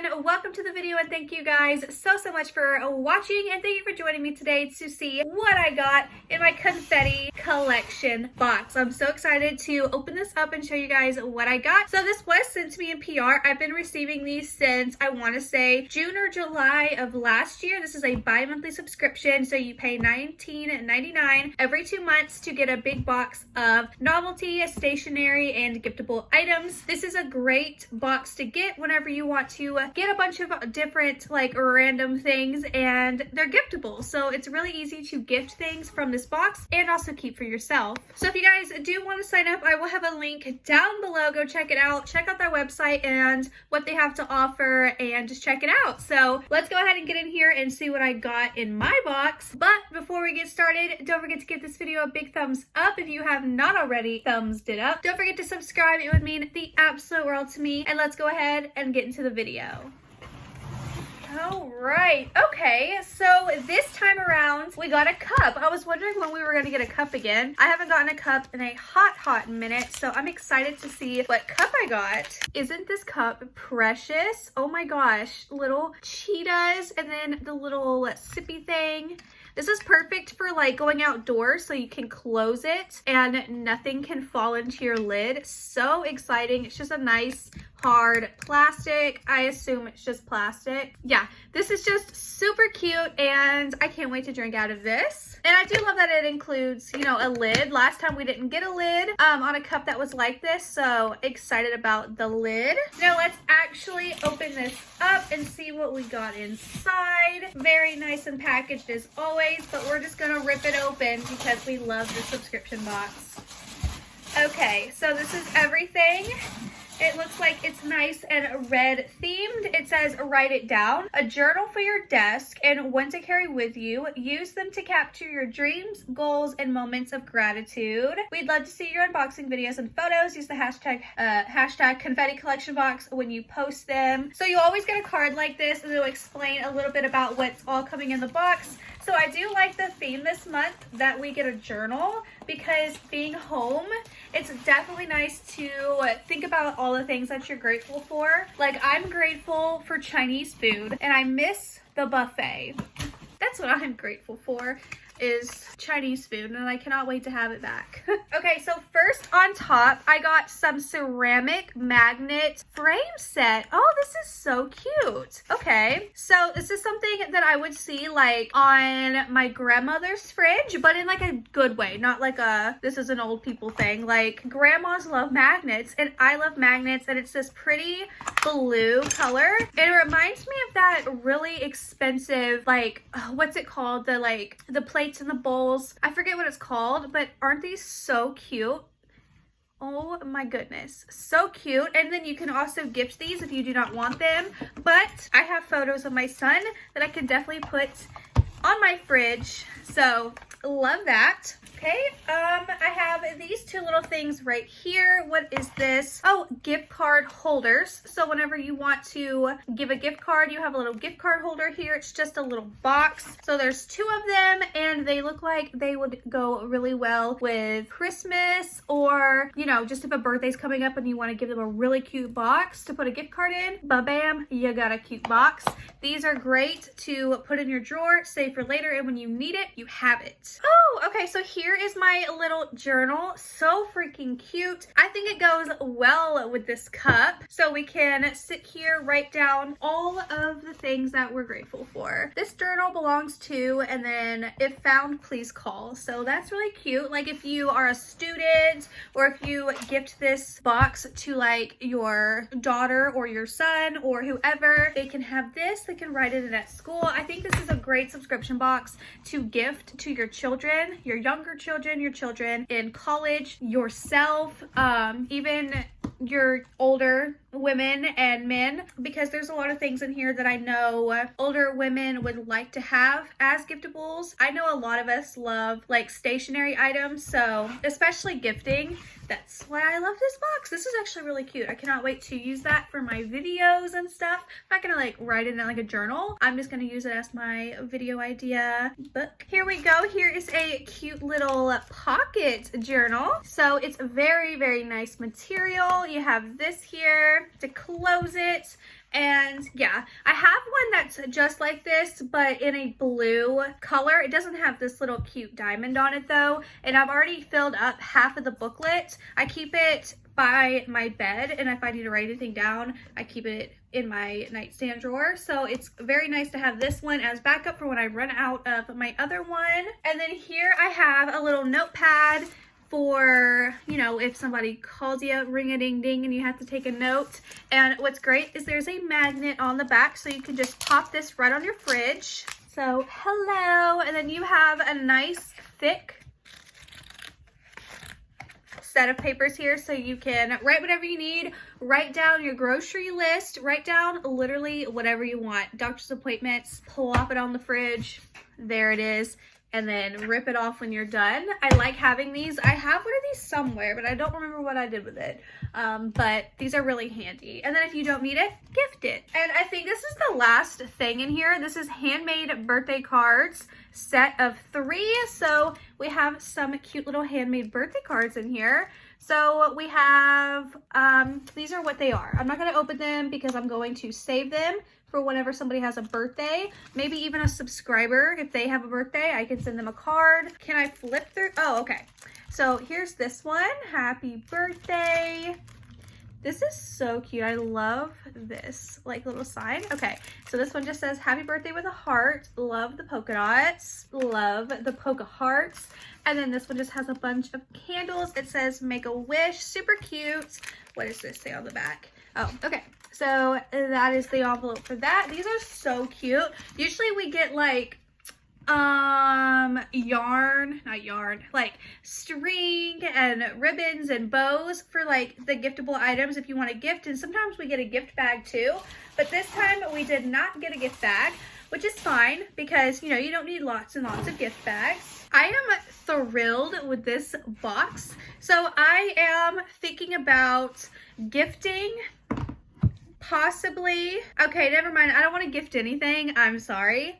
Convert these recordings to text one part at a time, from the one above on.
everyone, welcome to the video and thank you guys so much for watching and thank you for joining me today to see what I got in my confetti collection box. I'm so excited to open this up and show you guys what I got. So this was sent to me in PR. I've been receiving these since I want to say June or July of last year. This is a bi-monthly subscription, so you pay $19.99 every 2 months to get a big box of novelty, stationery, and giftable items. This is a great box to get whenever you want to get a bunch of different like random things, and they're giftable, so it's really easy to gift things from this box and also keep for yourself. So if you guys do want to sign up, I will have a link down below. Go check it out. Check out their website and what they have to offer and just check it out. So let's go ahead and get in here and see what I got in my box. But before we get started, don't forget to give this video a big thumbs up if you have not already thumbsed it up. Don't forget to subscribe. It would mean the absolute world to me. And let's go ahead and get into the video. All right, okay, so this time around we got a cup. I was wondering when we were going to get a cup again. I haven't gotten a cup in a hot minute, so I'm excited to see what cup I got. Isn't this cup precious? Oh my gosh, little cheetahs and then the little sippy thing. This is perfect for like going outdoors, so you can close it and nothing can fall into your lid. So exciting. It's just a nice hard plastic. I assume it's just plastic. Yeah, this is just super cute and I can't wait to drink out of this. And I do love that it includes, you know, a lid. Last time we didn't get a lid on a cup that was like this, so excited about the lid. Now let's actually open this up and see what we got inside. Very nice and packaged as always, but we're just gonna rip it open because we love the subscription box. Okay, so this is everything. It looks like it's nice and red themed. It says, write it down. A journal for your desk and one to carry with you. Use them to capture your dreams, goals, and moments of gratitude. We'd love to see your unboxing videos and photos. Use the hashtag confetti collection box when you post them. So you always get a card like this and it'll explain a little bit about what's all coming in the box. So I do like the theme this month that we get a journal, because being home, it's definitely nice to think about all the things that you're grateful for. Like, I'm grateful for Chinese food and I miss the buffet. That's what I'm grateful for, is Chinese food, and I cannot wait to have it back. Okay, so first on top, I got some ceramic magnet frame set. Oh, this is so cute. Okay, so this is something that I would see like on my grandmother's fridge, but in like a good way, not like a, this is an old people thing. Like, grandmas love magnets and I love magnets, and it's this pretty blue color. It reminds me of that really expensive, like, what's it called? The plates and the bowls. I forget what it's called, but aren't these so cute? Oh my goodness, so cute. And then you can also gift these if you do not want them, but I have photos of my son that I can definitely put on my fridge, so love that. Okay, I have these two little things right here. What is this? Oh, gift card holders. So whenever you want to give a gift card, you have a little gift card holder here. It's just a little box. So there's two of them and they look like they would go really well with Christmas, or, you know, just if a birthday's coming up and you want to give them a really cute box to put a gift card in, ba-bam, you got a cute box. These are great to put in your drawer, save for later, and when you need it, you have it. Oh, okay, so here is my little journal. So freaking cute. I think it goes well with this cup, so we can sit here, write down all of the things that we're grateful for. This journal belongs to, and then if found, please call. So that's really cute. Like, if you are a student or if you gift this box to like your daughter or your son or whoever, they can have this. They can write it in at school. I think this is a great subscription box to gift to your children, your younger children, your children in college, yourself, even your older women and men, because there's a lot of things in here that I know older women would like to have as giftables. I know a lot of us love like stationery items, so especially gifting. That's why I love this box. This is actually really cute. I cannot wait to use that for my videos and stuff. I'm not gonna like write it in like a journal. I'm just gonna use it as my video idea book. Here we go. Here is a cute little pocket journal. So it's very, very nice material. You have this here to close it. And yeah, I have one that's just like this, but in a blue color. It doesn't have this little cute diamond on it though. And I've already filled up half of the booklet. I keep it by my bed, and if I need to write anything down, I keep it in my nightstand drawer. So it's very nice to have this one as backup for when I run out of my other one. And then here I have a little notepad for, you know, if somebody calls you, ring-a-ding-ding, and you have to take a note. And what's great is there's a magnet on the back, so you can just pop this right on your fridge. So hello, and then you have a nice thick set of papers here, so you can write whatever you need, write down your grocery list, write down literally whatever you want. Doctor's appointments, plop it on the fridge, there it is, and then rip it off when you're done. I like having these. I have one of these somewhere, but I don't remember what I did with it. But these are really handy. And then if you don't need it, gift it. And I think this is the last thing in here. This is handmade birthday cards, set of 3. So we have some cute little handmade birthday cards in here. So we have, these are what they are. I'm not going to open them because I'm going to save them for whenever somebody has a birthday, maybe even a subscriber. If they have a birthday, I can send them a card. Can I flip through? Oh, okay. So here's this one. Happy birthday. This is so cute. I love this like little sign. Okay, so this one just says happy birthday with a heart. Love the polka dots. Love the polka hearts. And then this one just has a bunch of candles. It says make a wish. Super cute. What does this say on the back? Oh, okay. So that is the envelope for that. These are so cute. Usually we get like like string and ribbons and bows for like the giftable items if you want a gift, and sometimes we get a gift bag too, but this time we did not get a gift bag, which is fine because, you know, you don't need lots and lots of gift bags. I am thrilled with this box. So I am thinking about gifting, possibly. Okay, never mind. I don't want to gift anything. I'm sorry.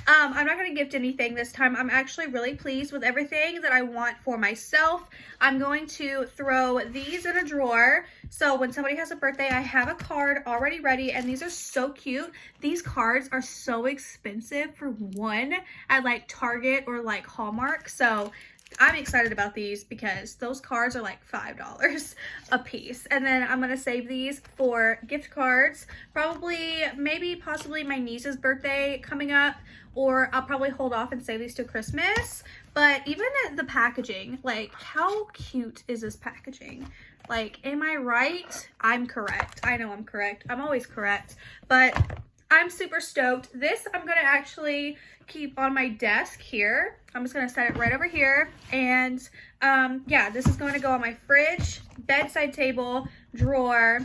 I'm not going to gift anything this time. I'm actually really pleased with everything that I want for myself. I'm going to throw these in a drawer. So when somebody has a birthday, I have a card already ready, and these are so cute. These cards are so expensive for one at like Target or like Hallmark. So I'm excited about these because those cards are like $5 a piece. And then I'm going to save these for gift cards. Probably, maybe, possibly my niece's birthday coming up, or I'll probably hold off and save these till Christmas. But even the packaging, like how cute is this packaging? Like, am I right? I'm correct. I know I'm correct. I'm always correct. But I'm super stoked. This I'm going to actually keep on my desk here. I'm just going to set it right over here. And yeah, this is going to go on my fridge, bedside table, drawer,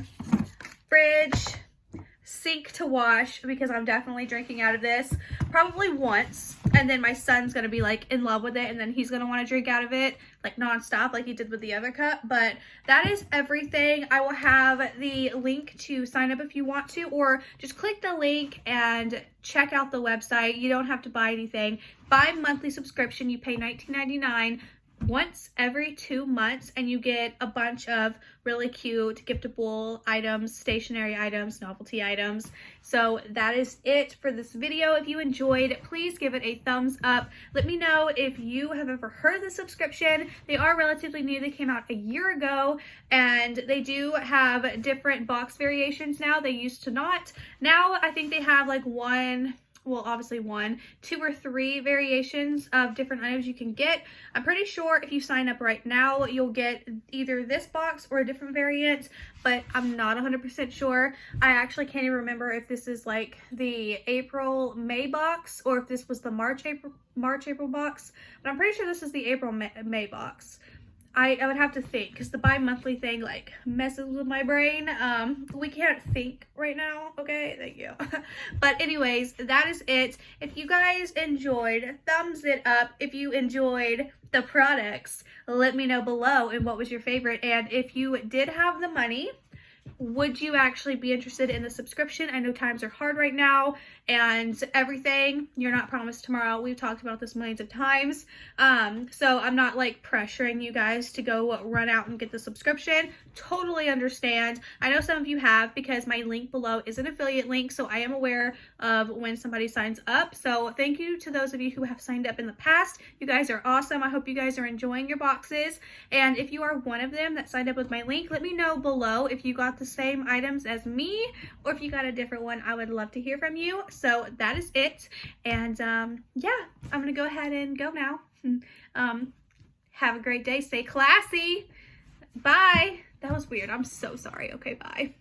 fridge, sink to wash, because I'm definitely drinking out of this probably once, and then my son's gonna be like in love with it, and then he's gonna want to drink out of it like non-stop like he did with the other cup. But that is everything. I will have the link to sign up if you want to, or just click the link and check out the website. You don't have to buy anything. Bi-monthly subscription, you pay $19.99 once every 2 months, and you get a bunch of really cute giftable items, stationery items, novelty items. So that is it for this video. If you enjoyed, please give it a thumbs up. Let me know if you have ever heard of the subscription. They are relatively new. They came out a year ago, and they do have different box variations now. They used to not. Now I think they have like obviously 1, 2, or 3 variations of different items you can get. I'm pretty sure if you sign up right now, you'll get either this box or a different variant, but I'm not 100% sure. I actually can't even remember if this is like the April-May box or if this was the March-April box, but I'm pretty sure this is the April-May box. I would have to think, because the bi-monthly thing like messes with my brain. We can't think right now. Okay, thank you. But anyways, that is it. If you guys enjoyed, thumbs it up. If you enjoyed the products, let me know below and what was your favorite. And if you did have the money would you actually be interested in the subscription? I know times are hard right now and everything. You're not promised tomorrow. We've talked about this millions of times. So I'm not like pressuring you guys to go run out and get the subscription. Totally understand. I know some of you have, because my link below is an affiliate link, so I am aware of when somebody signs up. So thank you to those of you who have signed up in the past. You guys are awesome. I hope you guys are enjoying your boxes. And if you are one of them that signed up with my link, let me know below if you got the same items as me or if you got a different one. I would love to hear from you. So that is it. And yeah, I'm gonna go ahead and go now. Have a great day. Stay classy. Bye. That was weird. I'm so sorry. Okay, bye.